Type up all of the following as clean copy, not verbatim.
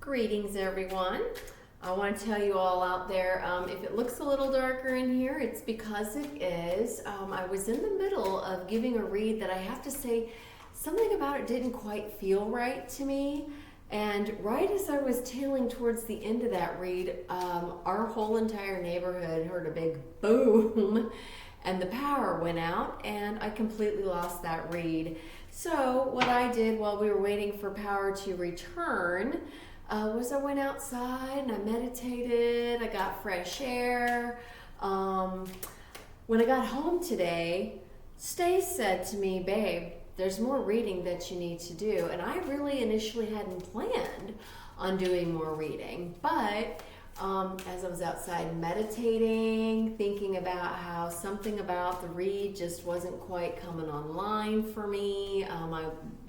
Greetings everyone. I want to tell you all out there, if it looks a little darker in here, it's because it is. I was in the middle of giving a read that I have to say, something about it didn't quite feel right to me. And right as I was tailing towards the end of that read, our whole entire neighborhood heard a big boom and the power went out and I completely lost that read. So what I did while we were waiting for power to return was I went outside and I meditated, I got fresh air. When I got home today, Stace said to me, babe, there's more reading that you need to do. And I really initially hadn't planned on doing more reading, but as I was outside meditating, thinking about how something about the read just wasn't quite coming online for me,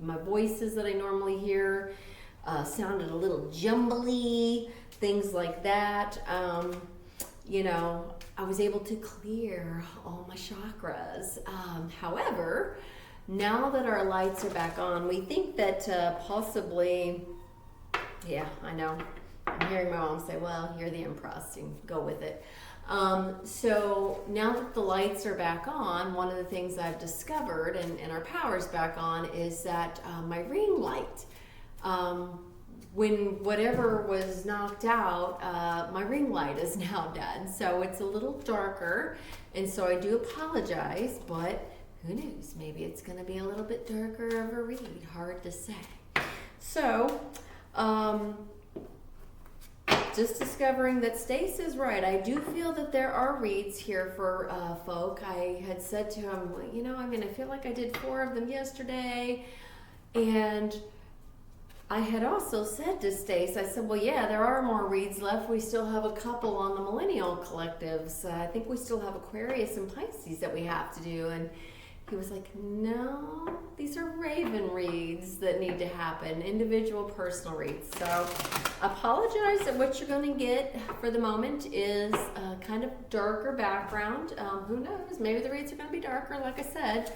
my voices that I normally hear sounded a little jumbly, things like that. You know, I was able to clear all my chakras. However, now that our lights are back on, we think that possibly, yeah, I know. I'm hearing my mom say, well, you're the Empress, you go with it. So now that the lights are back on, one of the things I've discovered, and our power's back on, is that my ring light, when whatever was knocked out, my ring light is now dead. So it's a little darker, and so I do apologize, but who knows, maybe it's gonna be a little bit darker of a read, hard to say. So, just discovering that Stace is right. I do feel that there are reads here for folk. I had said to him, well, you know, I mean, I feel like I did 4 of them yesterday. And I had also said to Stace, I said, well, yeah, there are more reads left. We still have a couple on the Millennial Collectives. I think we still have Aquarius and Pisces that we have to do. And he was like, no, these are Raven reads that need to happen, individual personal reads. So apologize that what you're going to get for the moment is a kind of darker background. Who knows, maybe the reads are going to be darker, like I said.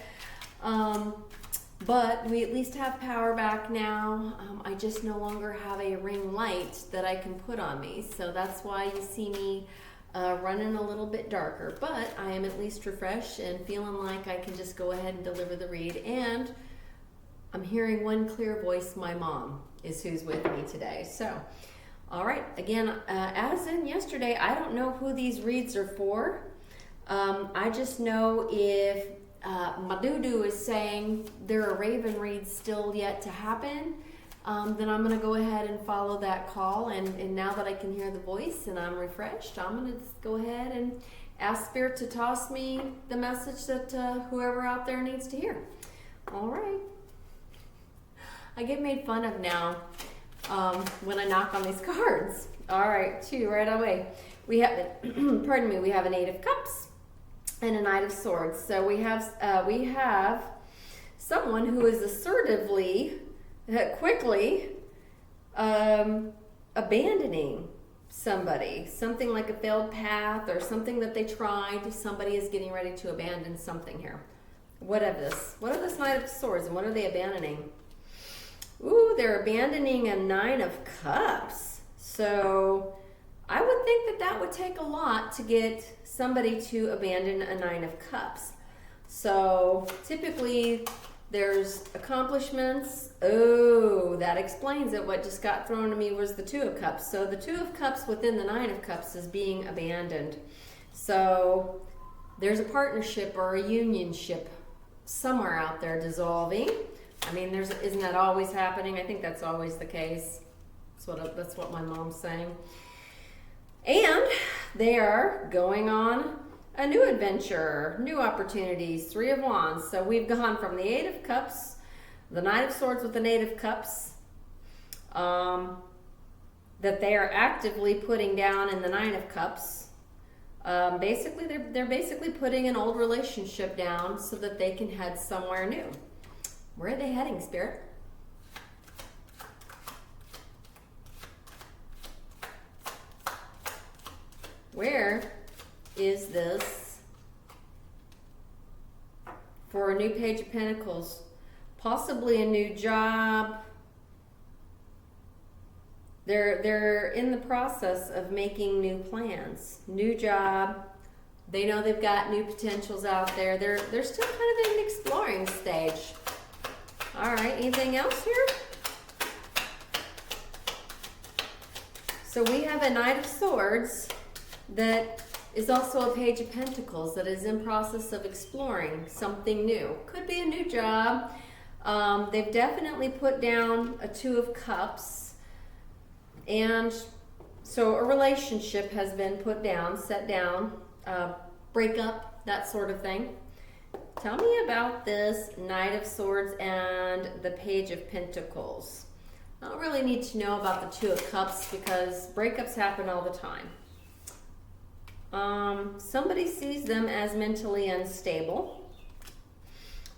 But we at least have power back now. I just no longer have a ring light that I can put on me. So that's why you see me running a little bit darker, but I am at least refreshed and feeling like I can just go ahead and deliver the read. And I'm hearing one clear voice, my mom is who's with me today. So, all right, again, as in yesterday, I don't know who these reads are for. I just know if Madudu is saying there are Raven reads still yet to happen, then I'm going to go ahead and follow that call. And now that I can hear the voice and I'm refreshed, I'm going to just go ahead and ask Spirit to toss me the message that whoever out there needs to hear. All right. I get made fun of now when I knock on these cards. All right, 2 right away. We have, pardon me, we have an 8 of Cups and a Knight of Swords. So we have someone who is assertively, quickly abandoning somebody, something like a failed path or something that they tried. Somebody is getting ready to abandon something here. What of this? What of this Knight of Swords, and what are they abandoning? Ooh, they're abandoning a 9 of Cups. So I would think that that would take a lot to get somebody to abandon a 9 of Cups. So typically there's accomplishments. Oh, that explains it. What just got thrown to me was the 2 of Cups. So the 2 of Cups within the 9 of Cups is being abandoned. So there's a partnership or a unionship somewhere out there dissolving. I mean, isn't that always happening? I think that's always the case. That's what my mom's saying. And they are going on a new adventure, new opportunities, 3 of Wands. So we've gone from the 8 of Cups, the 9 of Swords with the 8 of Cups, that they are actively putting down in the 9 of Cups. Basically, they're basically putting an old relationship down so that they can head somewhere new. Where are they heading, Spirit? Where is this for a new Page of Pentacles? Possibly a new job, they're in the process of making new plans, new job. They know they've got new potentials out there. They're still kind of in an exploring stage. All right, anything else here? So we have a Knight of Swords that is also a Page of Pentacles that is in process of exploring something new. Could be a new job. They've definitely put down a Two of Cups. And so a relationship has been put down, set down, breakup, that sort of thing. Tell me about this Knight of Swords and the Page of Pentacles. I don't really need to know about the Two of Cups because breakups happen all the time. Somebody sees them as mentally unstable,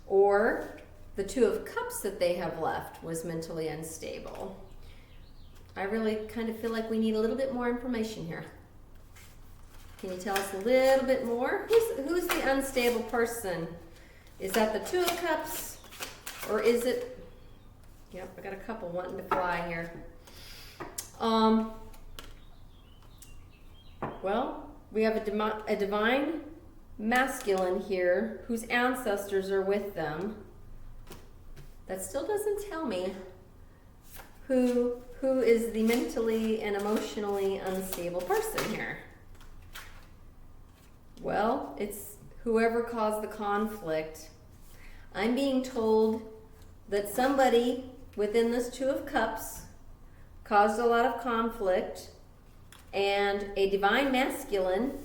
or the Two of Cups that they have left was mentally unstable. I really kind of feel like we need a little bit more information here. Can you tell us a little bit more? Who's the unstable person? Is that the Two of Cups, or is it... Yep, I got a couple wanting to fly here. Well, we have a divine masculine here whose ancestors are with them. That still doesn't tell me who is the mentally and emotionally unstable person here. Well, it's whoever caused the conflict. I'm being told that somebody within this Two of Cups caused a lot of conflict, and a divine masculine,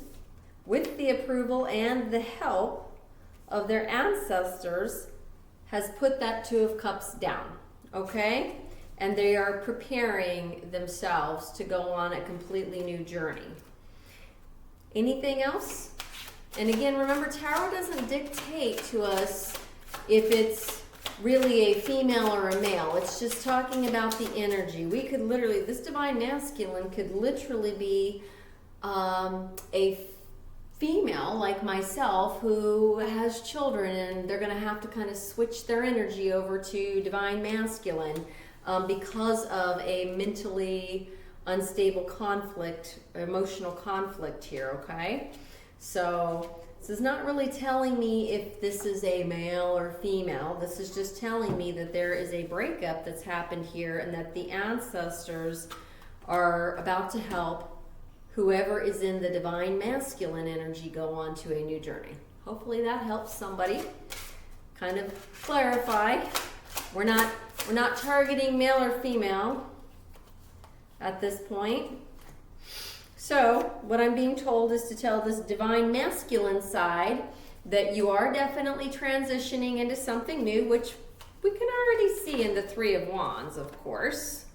with the approval and the help of their ancestors, has put that Two of Cups down, okay? And they are preparing themselves to go on a completely new journey. Anything else? And again, remember, tarot doesn't dictate to us if it's really a female or a male. It's just talking about the energy. We could literally, this divine masculine could literally be a female like myself who has children, and they're going to have to kind of switch their energy over to divine masculine because of a mentally unstable conflict, emotional conflict here, okay? So this is not really telling me if this is a male or female. This is just telling me that there is a breakup that's happened here, and that the ancestors are about to help whoever is in the divine masculine energy go on to a new journey. Hopefully that helps somebody kind of clarify. We're not targeting male or female at this point. So what I'm being told is to tell this divine masculine side that you are definitely transitioning into something new, which we can already see in the Three of Wands, of course,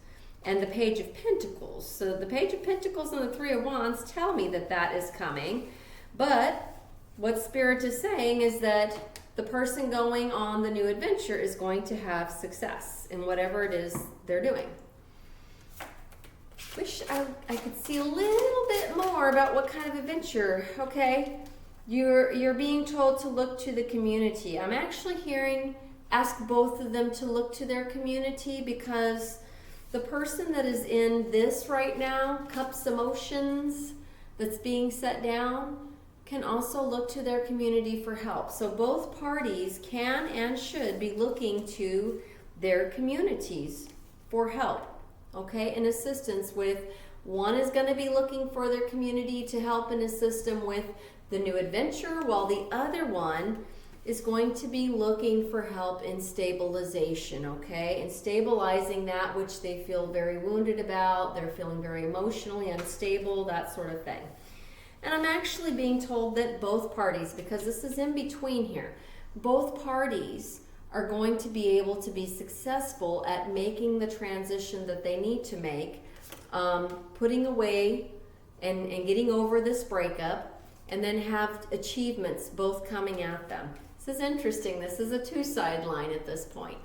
and the Page of Pentacles. So the Page of Pentacles and the Three of Wands tell me that that is coming. But what Spirit is saying is that the person going on the new adventure is going to have success in whatever it is they're doing. Wish I could see a little bit more about what kind of adventure. Okay, you're being told to look to the community. I'm actually hearing ask both of them to look to their community, because the person that is in this right now, Cups emotions, that's being set down, can also look to their community for help. So both parties can and should be looking to their communities for help. Okay, and assistance with, one is going to be looking for their community to help and assist them with the new adventure, while the other one is going to be looking for help in stabilization, okay, and stabilizing that which they feel very wounded about. They're feeling very emotionally unstable, that sort of thing. And I'm actually being told that both parties, because this is in between here, both parties are going to be able to be successful at making the transition that they need to make, putting away and getting over this breakup, and then have achievements both coming at them. This is interesting. This is a two-side line at this point.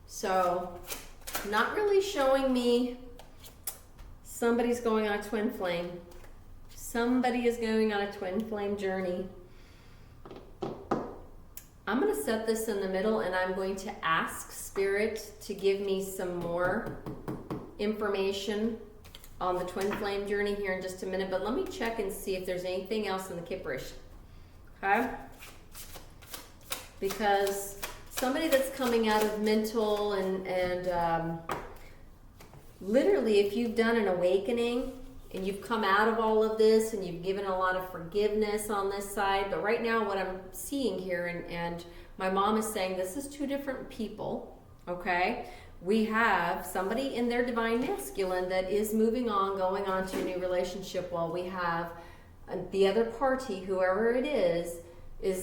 So not really showing me somebody's going on a twin flame. Somebody is going on a twin flame journey. I'm going to set this in the middle, and I'm going to ask Spirit to give me some more information on the twin flame journey here in just a minute, but let me check and see if there's anything else in the kipperish. Okay? Because somebody that's coming out of mental and literally, if you've done an awakening and you've come out of all of this and you've given a lot of forgiveness on this side, but right now what I'm seeing here, and my mom is saying this is two different people, okay? We have somebody in their divine masculine that is moving on, going on to a new relationship, while we have the other party, whoever it is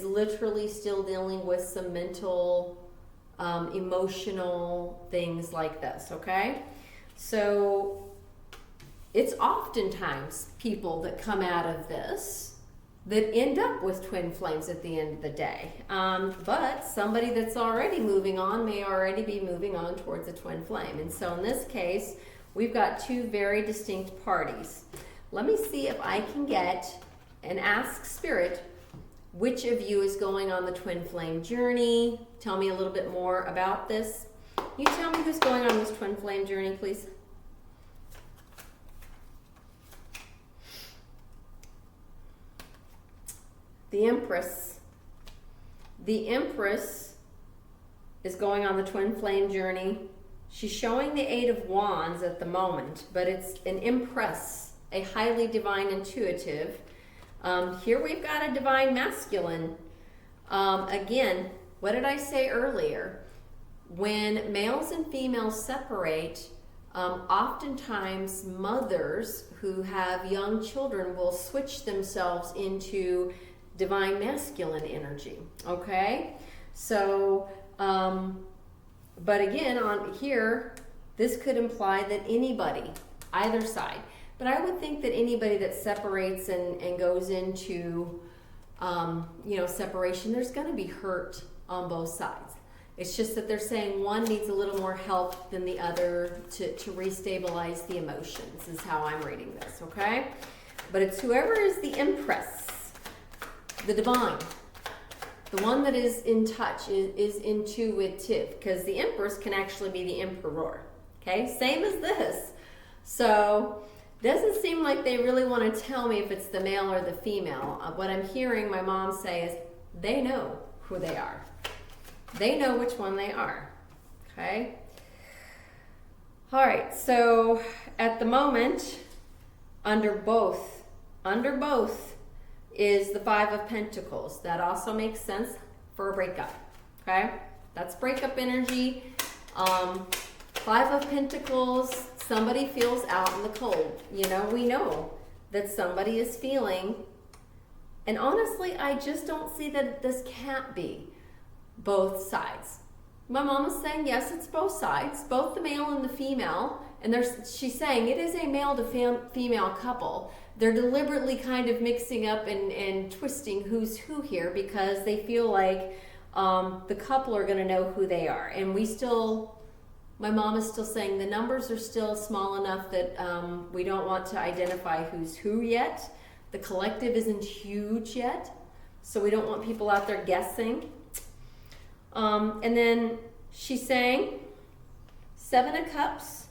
literally still dealing with some mental, emotional things like this, okay? So it's oftentimes people that come out of this that end up with twin flames at the end of the day. But somebody that's already moving on may already be moving on towards a twin flame. And so in this case, we've got two very distinct parties. Let me see if I can get and ask Spirit, which of you is going on the twin flame journey? Tell me a little bit more about this. You tell me who's going on this twin flame journey, please. The Empress. The Empress is going on the twin flame journey. She's showing the Eight of Wands at the moment, but it's an Empress, a highly divine intuitive. Here we've got a divine masculine. Again, what did I say earlier? When males and females separate, oftentimes mothers who have young children will switch themselves into divine masculine energy, okay? So, but again, on here, this could imply that anybody, either side, but I would think that anybody that separates and goes into, separation, there's going to be hurt on both sides. It's just that they're saying one needs a little more help than the other to restabilize the emotions, is how I'm reading this, okay? But it's whoever is the Empress, the divine, the one that is in touch, is intuitive, because the Empress can actually be the Emperor, okay? Same as this. So, doesn't seem like they really want to tell me if it's the male or the female. What I'm hearing my mom say is they know who they are. They know which one they are, okay? All right, so at the moment, under both is the Five of Pentacles. That also makes sense for a breakup, okay? That's breakup energy. Five of Pentacles, somebody feels out in the cold. You know, we know that somebody is feeling, and honestly, I just don't see that this can't be both sides. My mom is saying, yes, it's both sides, both the male and the female, and she's saying it is a male to female couple. They're deliberately kind of mixing up and twisting who's who here because they feel like the couple are going to know who they are. And my mom is still saying the numbers are still small enough that we don't want to identify who's who yet. The collective isn't huge yet, so we don't want people out there guessing. And then she's saying, Seven of Cups.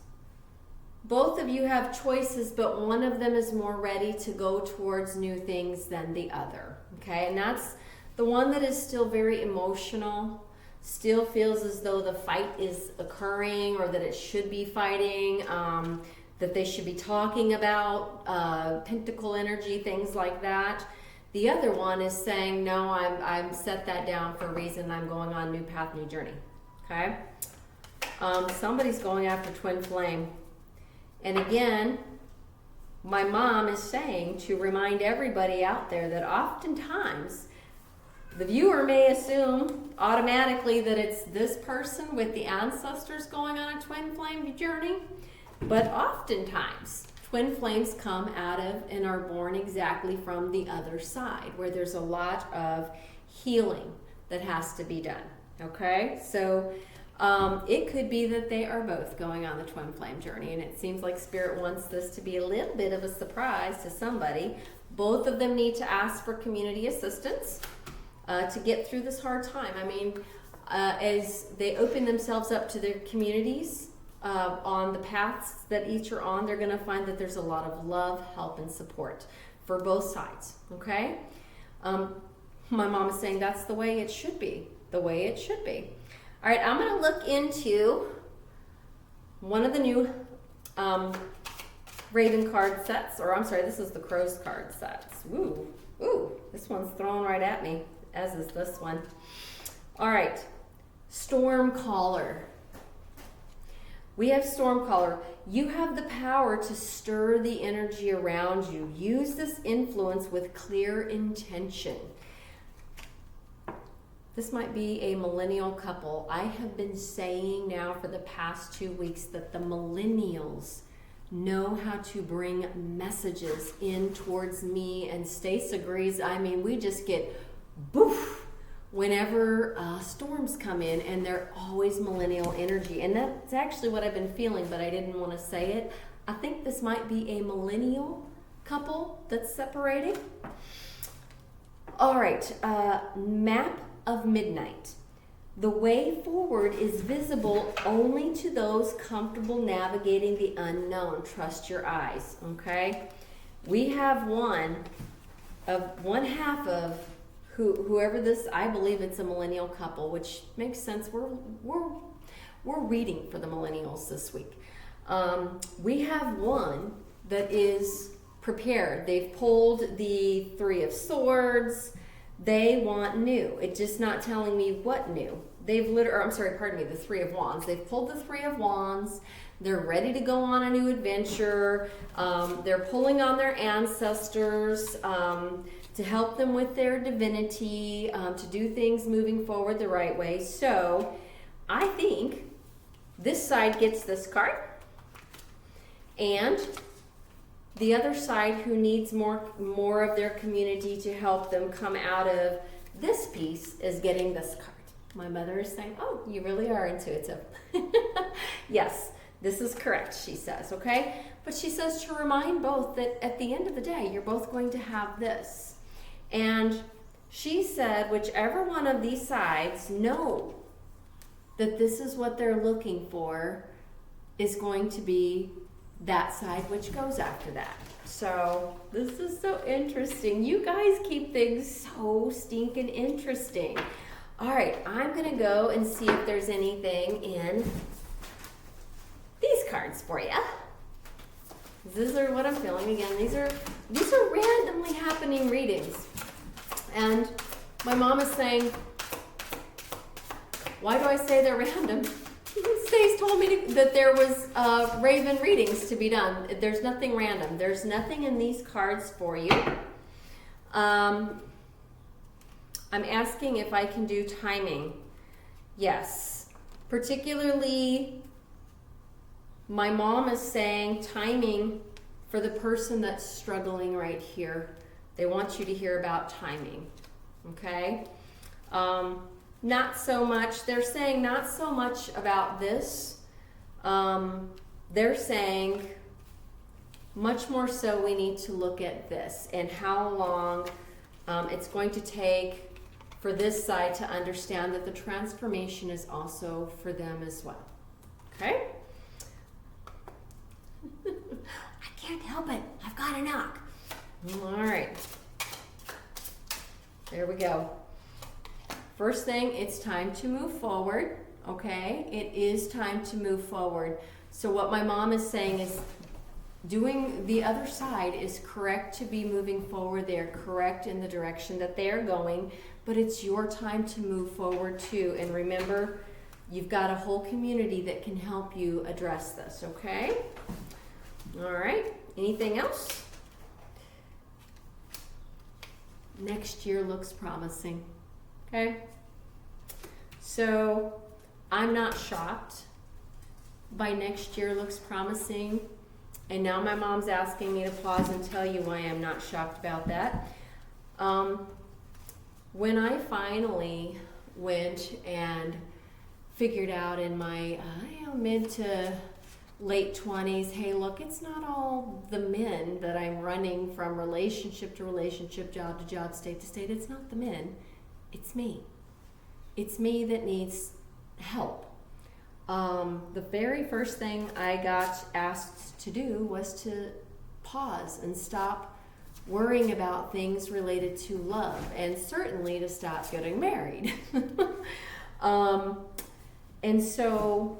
Both of you have choices, but one of them is more ready to go towards new things than the other. Okay, and that's the one that is still very emotional, still feels as though the fight is occurring or that it should be fighting, that they should be talking about pentacle energy, things like that. The other one is saying, no, I'm set that down for a reason. I'm going on new path, new journey. Okay? Somebody's going after twin flame. And again, my mom is saying to remind everybody out there that oftentimes the viewer may assume automatically that it's this person with the ancestors going on a twin flame journey, but oftentimes twin flames come out of and are born exactly from the other side, where there's a lot of healing that has to be done. Okay, so it could be that they are both going on the twin flame journey, and it seems like Spirit wants this to be a little bit of a surprise to somebody. Both of them need to ask for community assistance to get through this hard time. I mean, as they open themselves up to their communities, on the paths that each are on, they're going to find that there's a lot of love, help, and support for both sides, okay? My mom is saying that's the way it should be, the way it should be. All right, I'm going to look into one of the new Raven card sets, or I'm sorry, this is the Crows card sets. Ooh, this one's thrown right at me, as is this one. All right, Storm Caller. We have Storm Caller. You have the power to stir the energy around you. Use this influence with clear intention. This might be a millennial couple. I have been saying now for the past 2 weeks that the millennials know how to bring messages in towards me, and Stace agrees. I mean, we just get boof whenever storms come in, and they're always millennial energy. And that's actually what I've been feeling, but I didn't want to say it. I think this might be a millennial couple that's separating. All right, Map of Midnight. The way forward is visible only to those comfortable navigating the unknown. Trust your eyes, okay? We have one half of whoever this, I believe it's a millennial couple, which makes sense. We're reading for the millennials this week. We have one that is prepared. They've pulled the Three of Swords. They want new. It's just not telling me what new. The Three of Wands. They've pulled the Three of Wands. They're ready to go on a new adventure. They're pulling on their ancestors to help them with their divinity, to do things moving forward the right way. So I think this side gets this card, and the other side, who needs more of their community to help them come out of this piece, is getting this card. My mother is saying, oh, you really are intuitive. Yes, this is correct, she says, okay? But she says to remind both that at the end of the day, you're both going to have this. And she said, whichever one of these sides know that this is what they're looking for is going to be that side which goes after that. So this is so interesting. You guys keep things so stinking interesting. All right, I'm going to go and see if there's anything in these cards for you. These are what I'm feeling. Again, these are randomly happening readings. And my mom is saying, why do I say they're random? Stace told me that there was Raven readings to be done. There's nothing random. There's nothing in these cards for you. I'm asking if I can do timing. Yes. Particularly, my mom is saying timing for the person that's struggling right here. They want you to hear about timing. Okay? Not so much, they're saying not so much about this. They're saying much more so we need to look at this and how long it's going to take for this side to understand that the transformation is also for them as well. Okay? I can't help it. I've got to knock. All right. There we go. First thing, it's time to move forward, okay? It is time to move forward. So what my mom is saying is doing the other side is correct to be moving forward. They're correct in the direction that they are going, but it's your time to move forward too. And remember, you've got a whole community that can help you address this, okay? All right, anything else? Next year looks promising. Okay, so I'm not shocked by next year looks promising, and now my mom's asking me to pause and tell you why I'm not shocked about that. When I finally went and figured out in my mid to late 20s, hey, look, it's not all the men that I'm running from relationship to relationship, job to job, state to state. It's not the men. It's me. It's me that needs help. the very first thing I got asked to do was to pause and stop worrying about things related to love, and certainly to stop getting married. And so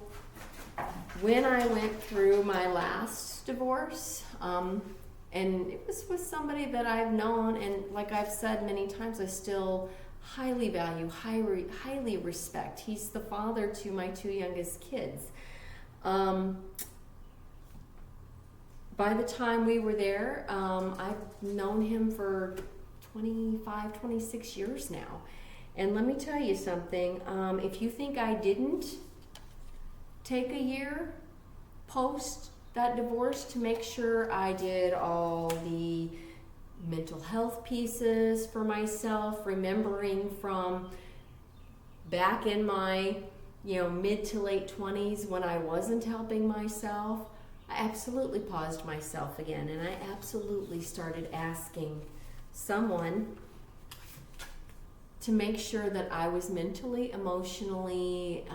when I went through my last divorce, and it was with somebody that I've known, and like I've said many times, I still highly value, highly respect. He's the father to my two youngest kids. By the time we were there, I've known him for 25, 26 years now. And let me tell you something, if you think I didn't take a year post that divorce to make sure I did all the mental health pieces for myself, remembering from back in my mid to late 20s when I wasn't helping myself, I absolutely paused myself again, and I absolutely started asking someone to make sure that I was mentally, emotionally,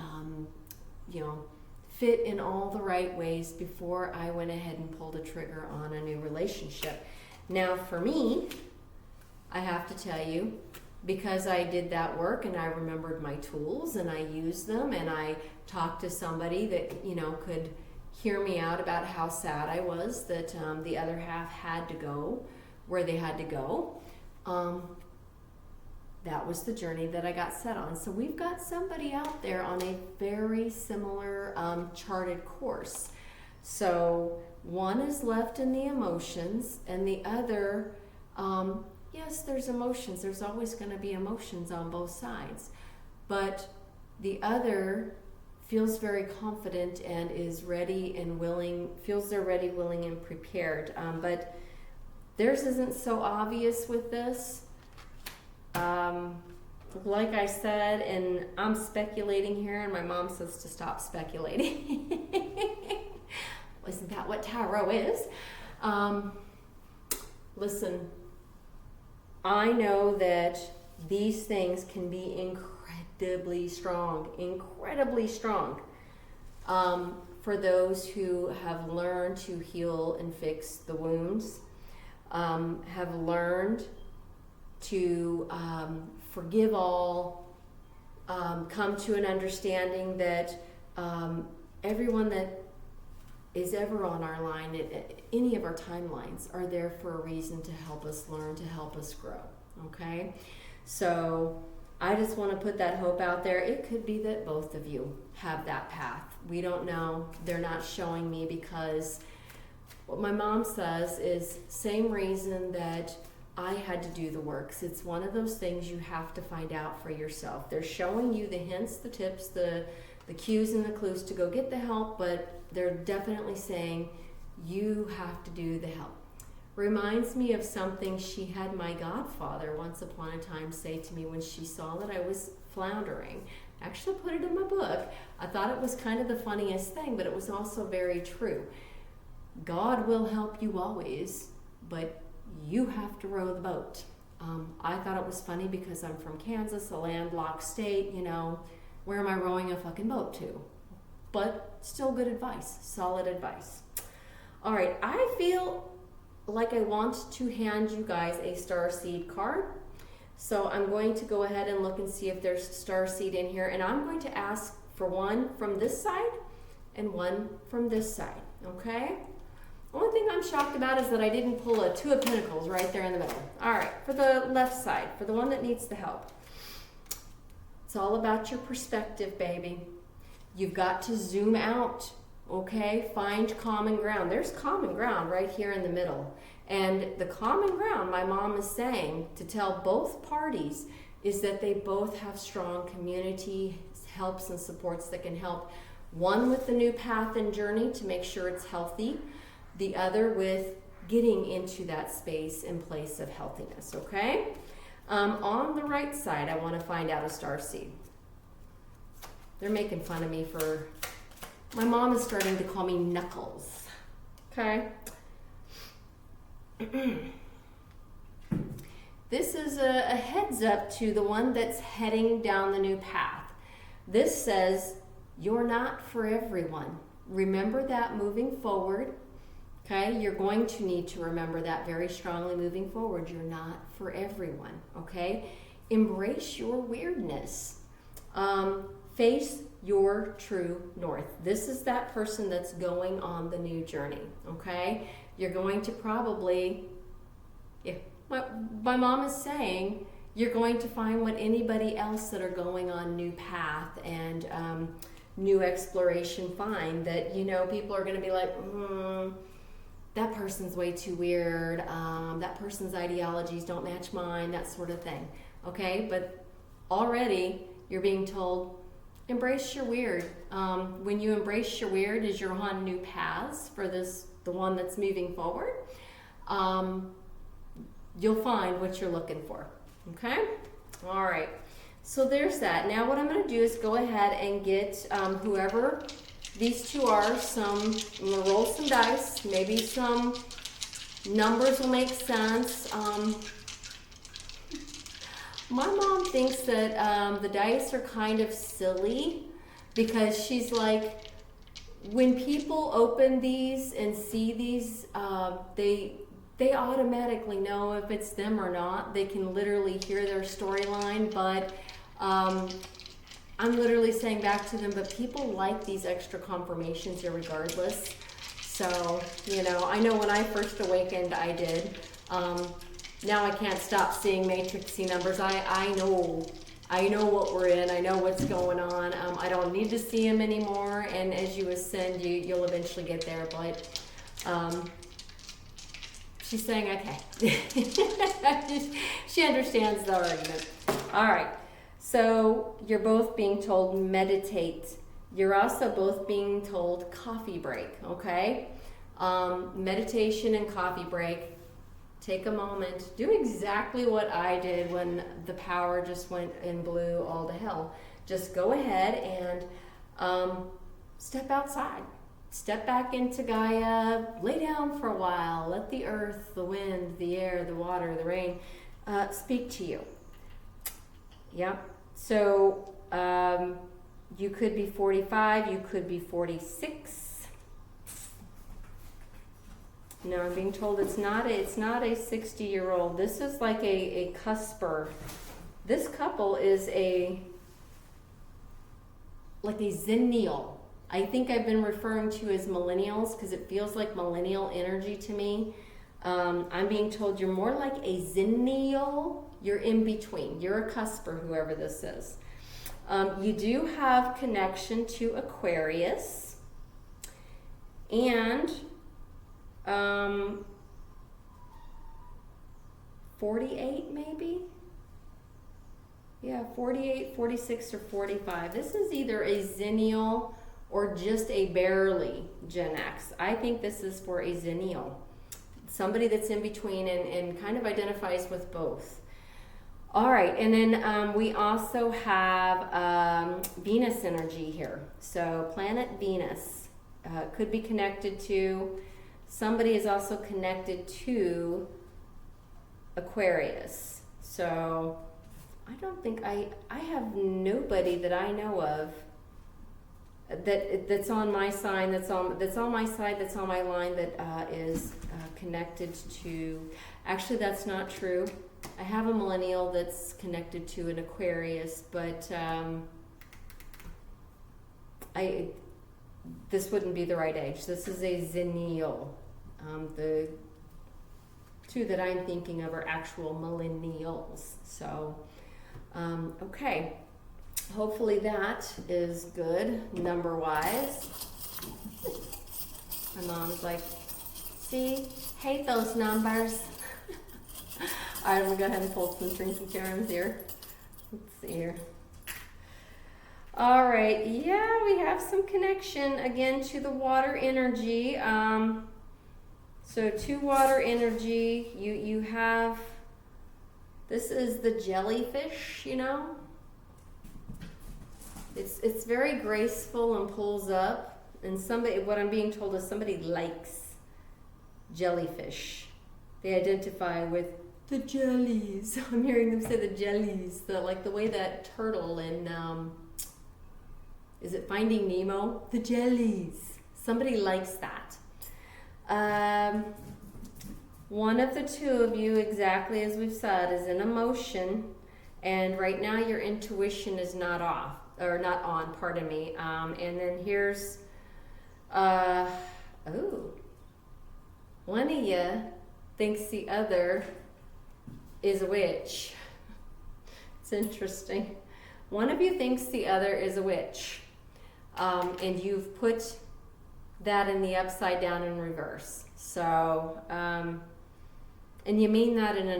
fit in all the right ways before I went ahead and pulled a trigger on a new relationship. Now for me, I have to tell you, because I did that work and I remembered my tools and I used them and I talked to somebody that, could hear me out about how sad I was that the other half had to go where they had to go. That was the journey that I got set on. So we've got somebody out there on a very similar charted course. So one is left in the emotions, and the other, yes, there's emotions. There's always going to be emotions on both sides. But the other feels very confident and is ready and willing, feels they're ready, willing, and prepared. But theirs isn't so obvious with this. Like I said, and I'm speculating here, and my mom says to stop speculating. Isn't that what tarot is? Listen, I know that these things can be incredibly strong for those who have learned to heal and fix the wounds, have learned to forgive all, come to an understanding that everyone that is ever on our line, any of our timelines, are there for a reason to help us learn, to help us grow, okay? So I just want to put that hope out there. It could be that both of you have that path. We don't know. They're not showing me, because what my mom says is same reason that I had to do the work. It's one of those things you have to find out for yourself. They're showing you the hints, the tips, the cues and the clues to go get the help, but they're definitely saying you have to do the help. Reminds me of something she had my godfather once upon a time say to me when she saw that I was floundering. Actually put it in my book. I thought it was kind of the funniest thing, but it was also very true. God will help you always, but you have to row the boat. I thought it was funny because I'm from Kansas, a landlocked state, where am I rowing a fucking boat to? But still good advice, solid advice. All right, I feel like I want to hand you guys a starseed card. So I'm going to go ahead and look and see if there's starseed in here, and I'm going to ask for one from this side and one from this side, okay? Only thing I'm shocked about is that I didn't pull a Two of Pentacles right there in the middle. All right, for the left side, for the one that needs the help. It's all about your perspective, baby. You've got to zoom out, okay? Find common ground. There's common ground right here in the middle. And the common ground, my mom is saying, to tell both parties, is that they both have strong community helps and supports that can help. One with the new path and journey to make sure it's healthy. The other with getting into that space and place of healthiness, okay? On the right side, I want to find out a starseed. They're making fun of me for... My mom is starting to call me Knuckles, okay? This is a heads up to the one that's heading down the new path. This says you're not for everyone. Remember that moving forward. Okay, you're going to need to remember that very strongly moving forward. You're not for everyone, okay? Embrace your weirdness. Face your true north. This is that person that's going on the new journey, okay? You're going to probably, yeah, my mom is saying, you're going to find what anybody else that are going on new path and new exploration find, that, you know, people are going to be like, that person's way too weird, that person's ideologies don't match mine, that sort of thing, okay? But already you're being told, embrace your weird. When you embrace your weird as you're on new paths for this, the one that's moving forward, you'll find what you're looking for, okay? All right, so there's that. Now what I'm gonna do is go ahead and get whoever these two are, I'm gonna roll some dice, maybe some numbers will make sense. My mom thinks that the dice are kind of silly because she's like, when people open these and see these, they automatically know if it's them or not. They can literally hear their storyline, but I'm literally saying back to them, but people like these extra confirmations regardless. So, you know, I know when I first awakened, I did. Now I can't stop seeing matrixy numbers. I know what we're in. I know what's going on. I don't need to see them anymore. And as you ascend, you'll eventually get there. But she's saying, okay. She understands the argument. All right. So you're both being told meditate. You're also both being told coffee break, okay? Meditation and coffee break. Take a moment. Do exactly what I did when the power just went and blew all to hell. Just go ahead and step outside. Step back into Gaia. Lay down for a while. Let the earth, the wind, the air, the water, the rain speak to you. Yep. So you could be 45, you could be 46. No, I'm being told it's not a 60-year-old. This is like a cusper. This couple is like a Xennial. I think I've been referring to as millennials because it feels like millennial energy to me. I'm being told you're more like a Xennial. You're in between. You're a cusper, whoever this is. You do have connection to Aquarius. And 48 maybe? Yeah, 48, 46, or 45. This is either a Xennial or just a barely Gen X. I think this is for a Xennial. Somebody that's in between and kind of identifies with both. All right, and then we also have Venus energy here. So planet Venus could be connected to, somebody is also connected to Aquarius. So I don't think I have nobody that I know of that's on my sign, that's on my side, that's on my line, that is connected to, actually that's not true. I have a millennial that's connected to an Aquarius, but this wouldn't be the right age. This is a Xennial. The two that I'm thinking of are actual millennials. So, okay. Hopefully that is good number-wise. My mom's like, see, hate those numbers. All right, I'm gonna go ahead and pull some drinking caroms here. Let's see here. All right, yeah, we have some connection again to the water energy. So to water energy, you have, this is the jellyfish, you know. It's very graceful and pulls up, and somebody, what I'm being told is somebody likes jellyfish. They identify with the jellies. I'm hearing them say the jellies, like the way that turtle in Is it Finding Nemo? The jellies. Somebody likes that. One of the two of you, exactly as we've said, is in emotion, and right now your intuition is not off, or not on, pardon me. And then here's, one of you thinks the other is a witch. It's interesting. One of you thinks the other is a witch, and you've put that in the upside down in reverse. So, and you mean that in a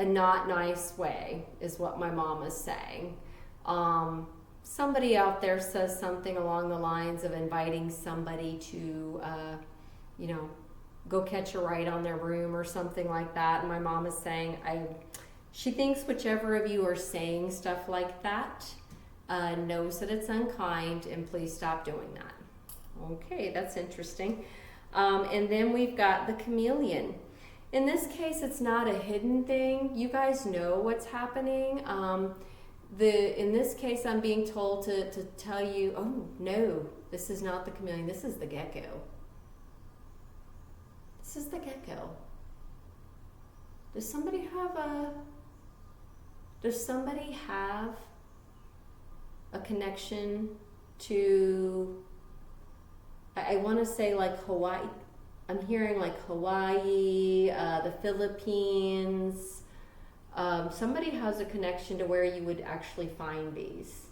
not nice way, is what my mom is saying. Somebody out there says something along the lines of inviting somebody to, go catch a ride on their room or something like that. And my mom is saying, she thinks whichever of you are saying stuff like that knows that it's unkind, and please stop doing that. Okay, that's interesting. And then we've got the chameleon. In this case, it's not a hidden thing. You guys know what's happening. In this case, I'm being told to tell you, oh no, this is not the chameleon, this is the gecko. This is the gecko. Does somebody have a connection to, I want to say like Hawaii. I'm hearing like Hawaii, the Philippines. Somebody has a connection to where you would actually find these.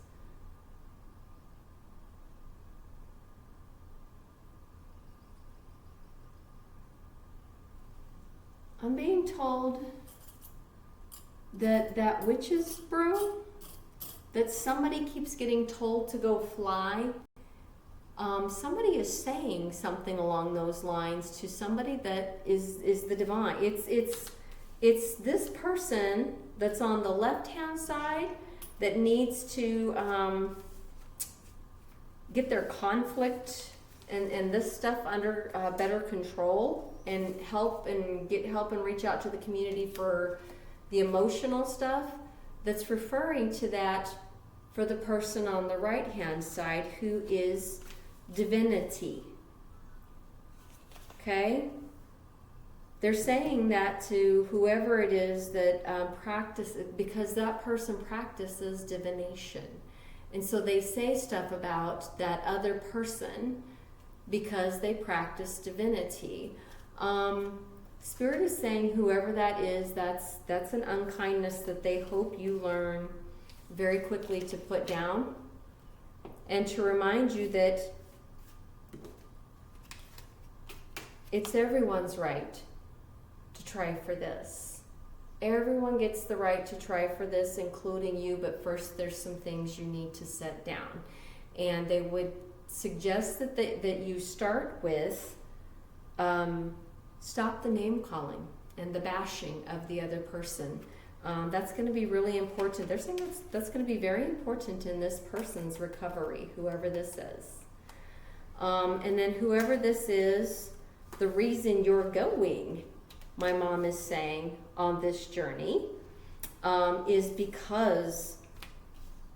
I'm being told that witch's broom, that somebody keeps getting told to go fly. Somebody is saying something along those lines to somebody that is the divine. It's this person that's on the left-hand side that needs to get their conflict and this stuff under better control, and help and reach out to the community for the emotional stuff. That's referring to that for the person on the right-hand side who is divinity. Okay? They're saying that to whoever it is that because that person practices divination. And so they say stuff about that other person because they practice divinity. Spirit is saying whoever that is, that's an unkindness that they hope you learn very quickly to put down, and to remind you that it's everyone's right to try for this. Everyone gets the right to try for this, including you, but first there's some things you need to set down. And they would suggest that you start with stop the name calling and the bashing of the other person. That's going to be really important. They're saying that's going to be very important in this person's recovery, whoever this is. And then whoever this is, the reason you're going, my mom is saying, on this journey is because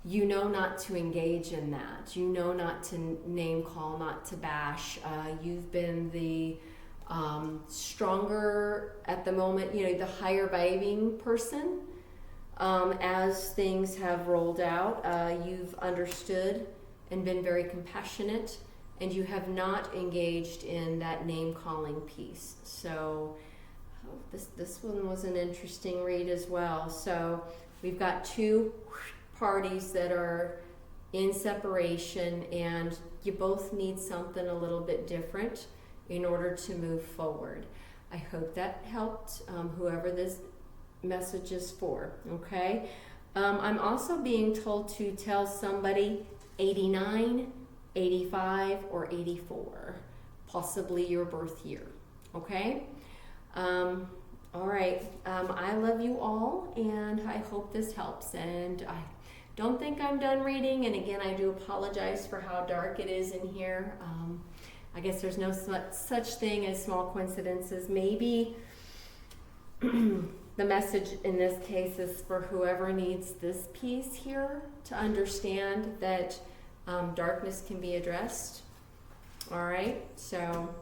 you know not to engage in that. You know not to name call, not to bash. You've been the stronger at the moment, the higher vibing person. As things have rolled out, you've understood and been very compassionate, and you have not engaged in that name calling piece. So this one was an interesting read as well. So we've got two parties that are in separation, and you both need something a little bit different in order to move forward. I hope that helped whoever this message is for, okay? I'm also being told to tell somebody 89, 85, or 84, possibly your birth year, okay? All right, I love you all, and I hope this helps. And I don't think I'm done reading, and again, I do apologize for how dark it is in here. I guess there's no such thing as small coincidences. Maybe the message in this case is for whoever needs this piece here to understand that darkness can be addressed. All right, so,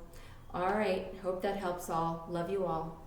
all right, hope that helps all. Love you all.